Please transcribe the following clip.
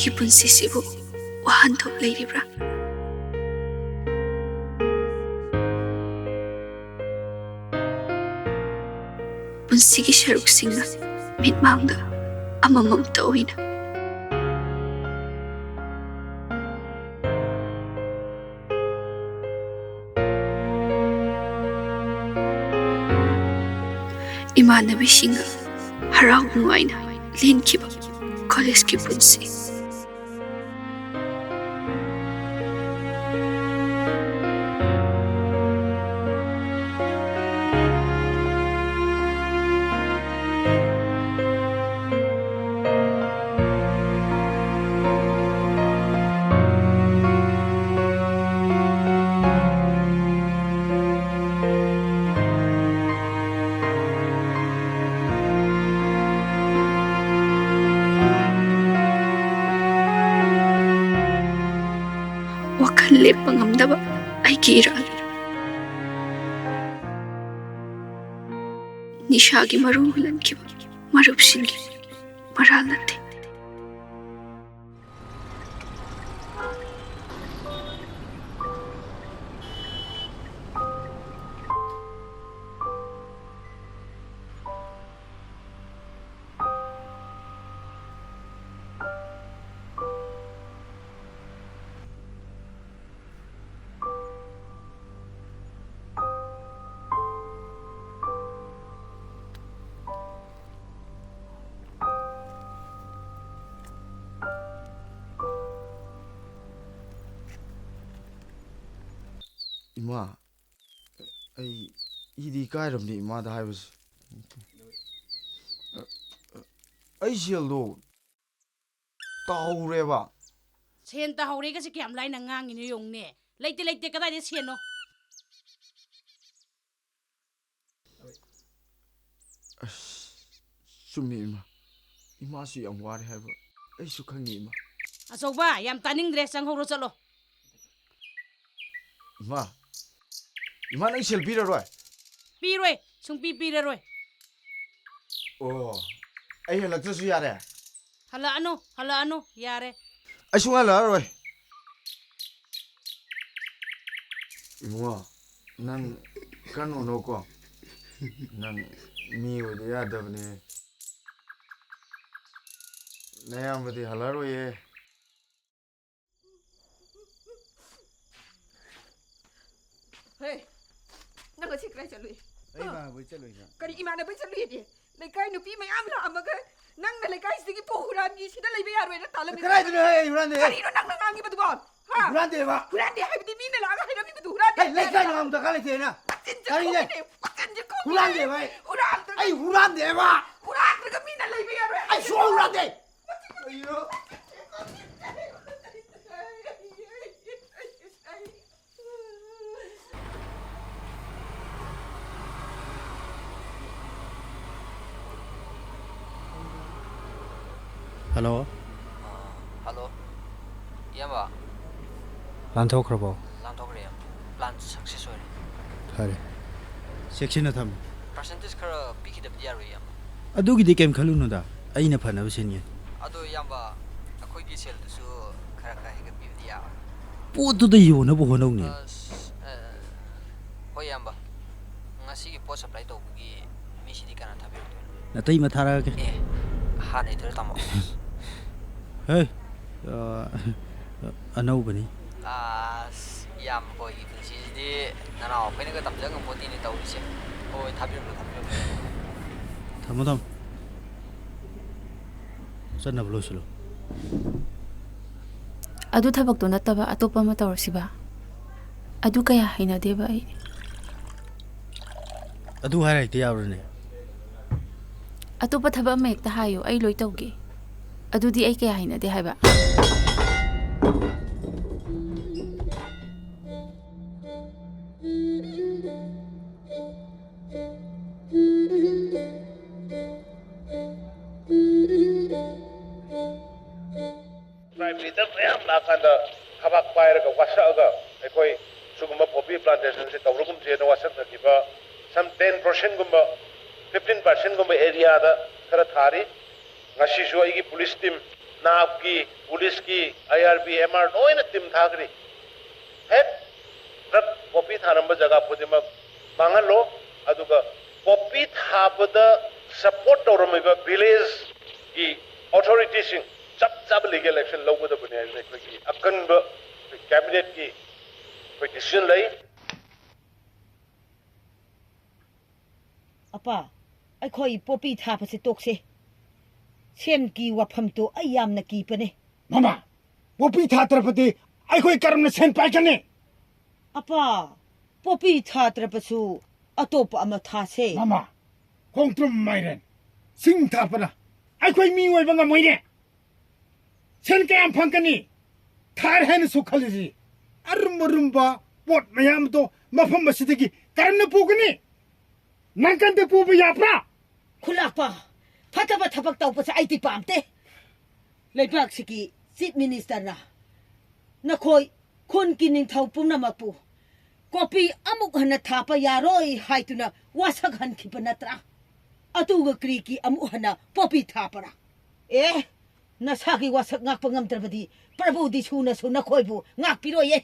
ꯑꯩꯒꯤ ꯄꯨꯟꯁꯤꯁꯤꯕꯨ ꯋꯥꯍꯟꯊꯣꯛ ꯂꯩꯔꯤꯕ꯭ꯔꯥ? ꯄꯨꯟꯁꯤꯒꯤ ꯁꯔꯨꯛꯁꯤꯡꯅ ꯃꯤꯠꯃꯥꯡꯗ ꯑꯃꯃꯝꯇ ꯑꯣꯏꯅ ꯏꯃꯥꯟꯅꯕꯤꯁꯤꯡꯒ ꯍꯔꯥꯎ ꯅꯨꯡꯉꯥꯏꯅ ꯂꯦꯟꯈꯤꯕ ꯀꯣꯂꯦꯖꯀꯤ ꯄꯨꯟꯁꯤ꯫ ꯋꯥꯈꯜ ꯂꯦꯞꯄ ꯉꯝꯗꯕ ꯑꯩꯒꯤ ꯏꯔꯥꯜ, ꯅꯤꯁꯥꯒꯤ ꯃꯔꯨ ꯍꯨꯜꯍꯟꯈꯤꯕ ꯃꯔꯨꯞꯁꯤꯡꯒꯤ ꯃꯔꯥꯜ ꯅꯠꯇꯦ꯫ Ima, I kairamni ima da haibas. Ai sialdo taureba. Sen ta haurega se kiam lai na ngang ni yong ne. Leite kada de sen no. Sumi ima. Ima si yang wari haiba. Ai su khangi ima. Asoba yam taning dress sang horo chalo. Ima nang sel pira roi. Piroi, sung pira roi. Oh. Ai halak su yare. Hala ano yare. Ai su hala roi. Ima nang kanu no ko. Nang mi ode yadabne. Nayam badi hala roi ye. Hey, nang si kray chalui. Ai ba boi chalui na. Kari imana boi chalui di. Lekai nupi mayam la amaga nang na lekai sigi pohuran gi sida lebe yarwe na talam. Kray dine hey huran de. Kari no nang nangi badu ba. Ha. Huran de ba. Huran de hai bidi mina la aga hai bidi huran de. Hey lekai no am da kale te na. Kari de. Huran de ba. Huran. Ai huran de ba. Huran ga mina lebe yarwe. Ai so huran de. Ayo. Hello. Hello. Yamba. Lanthokrabo. Lanthokre. Plan success ore. Thare. Section atham. Percentage khara pikidab diaru yam. Adugi de kem khalunu da. Aina phanab sinye. Ado yamba akhoi gi sel su khara hegat bi dia. Potu da yona bo hono ne. Hoi yamba. Ngasi gi post supply to gi misi di kana thabi. Natai ma thara ke. Ha nei thar tamo. Hey. Anau bani. Yam boy punsi di nana open ga tamjang ngoti ni tau se. Oi thabi. Thamodam. Sanna blo silo. ꯑꯗꯨ ꯊꯕꯛꯇꯣ ꯅꯠꯇꯕ ꯑꯇꯣꯞꯄ ꯑꯃ ꯇꯧꯔꯁꯤꯕ. ꯑꯗꯨ ꯀꯌꯥ ꯍꯩꯅꯗꯦꯕ ꯑꯩ. ꯑꯗꯨ ꯍꯥꯏꯔꯛꯇꯦ ꯌꯥꯕ꯭ꯔꯅꯦ. ꯑꯇꯣꯞꯄ ꯊꯕꯛ ꯑꯃ ꯍꯦꯛꯇ ꯍꯥꯏꯌꯣ ꯑꯩ ꯂꯣꯏ ꯇꯧꯒꯦ. ꯑꯗꯨꯗꯤ ꯑꯩ ꯀꯌꯥ ꯍꯩꯅꯗꯦ ꯍꯥꯏꯕ. Prime Minister mayam nakanda habak pairaga wasaga ekoi suguma poppy plantation se tawrugum je no wasak nakiba some 10% gumba 15% gumba area da kara thari ngasi jo igi police team नाबकी पुलिस की IRB MR लोइना team थागरी हेक drug copy थारंब जगह खुदिमक मांगलो अदुगा कॉपी थाबदा सपोर्ट तौरमिबा विलेज की अथॉरिटी सिंग चप चप लीगल एक्शन लौगदबने है अकनब कैबिनेट की कोई डिसीजन लई अपा अखोई पोपी थापसे तोक्से सेम की वफम तो अयाम न की पने मामा पोपी थात्रपति अखोई कर्म न सेन पाइकने अपा पोपी थात्रपसु अतोप अम थासे मामा खोंत्रम माइरन सिंग थापना अखोई मी ओइबा ngमोइने सेन कयाम फंकनी थार हेन सुखलजी अरुमरुमबा पोट मयाम तो मफम मसिदगी कर्म न पुगनी नंकन ते पुब याप्रा खुलापा फतबा थबक तौपसे आइति पामते लेपाक सिकी चीफ मिनिस्टर ना नखोई खुन की निंथौ पुनमकपु कॉपी अमुक हन थापा यारोई हाइतुना वासक हन खिप नत्रा अतुग क्री की अमुक हन पोपी थापरा ए नसागी वासक ngak pangam trabadi प्रभु दिसु न सु नखोइबु ngak पिरोये